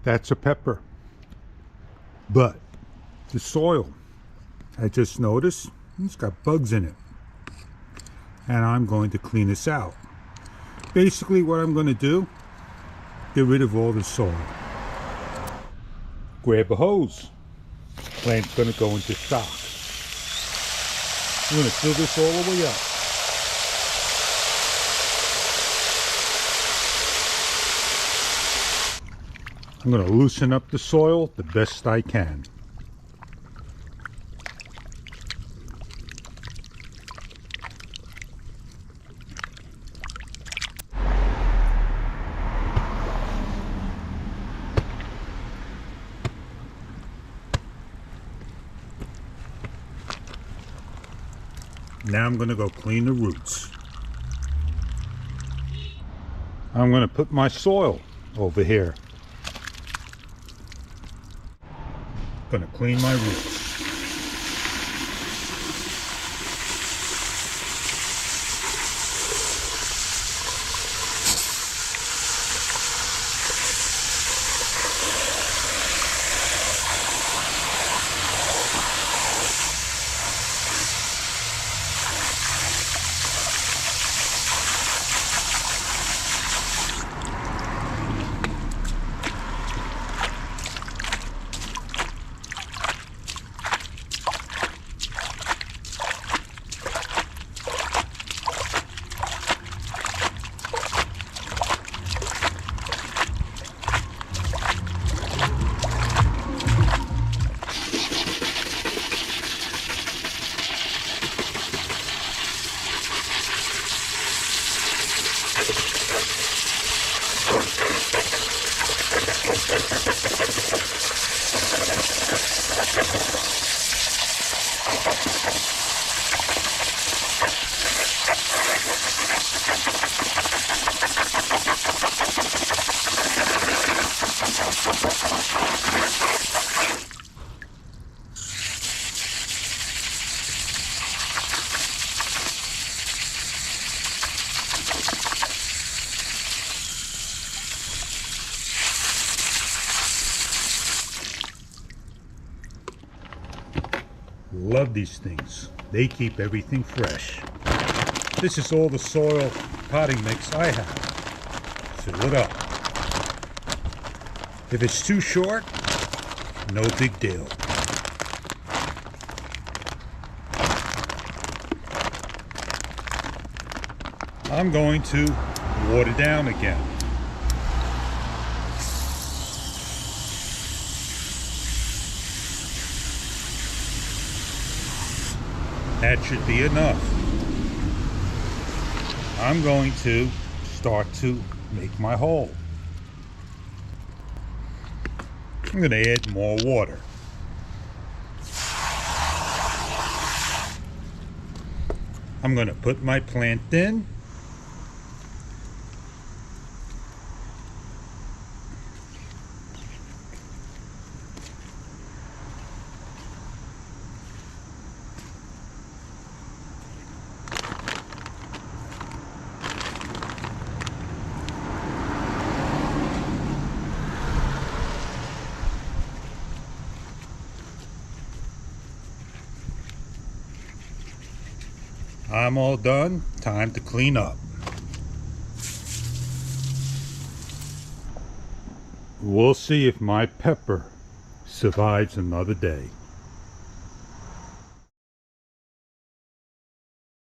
That's a pepper. But the soil, I just noticed, it's got bugs in it. And I'm going to clean this out. Basically what I'm going to do, get rid of all the soil. Grab a hose. Plant's going to go into stock. I'm going to fill this all the way up. I'm going to loosen up the soil the best I can. Now I'm going to go clean the roots. I'm going to put my soil over here. Going to clean my roots. Love these things. They keep everything fresh. This is all the soil potting mix I have. Fill it up. If it's too short, no big deal. I'm going to water down again. That should be enough. I'm going to start to make my hole. I'm going to add more water. I'm going to put my plant in. I'm all done. Time to clean up. We'll see if my pepper survives another day.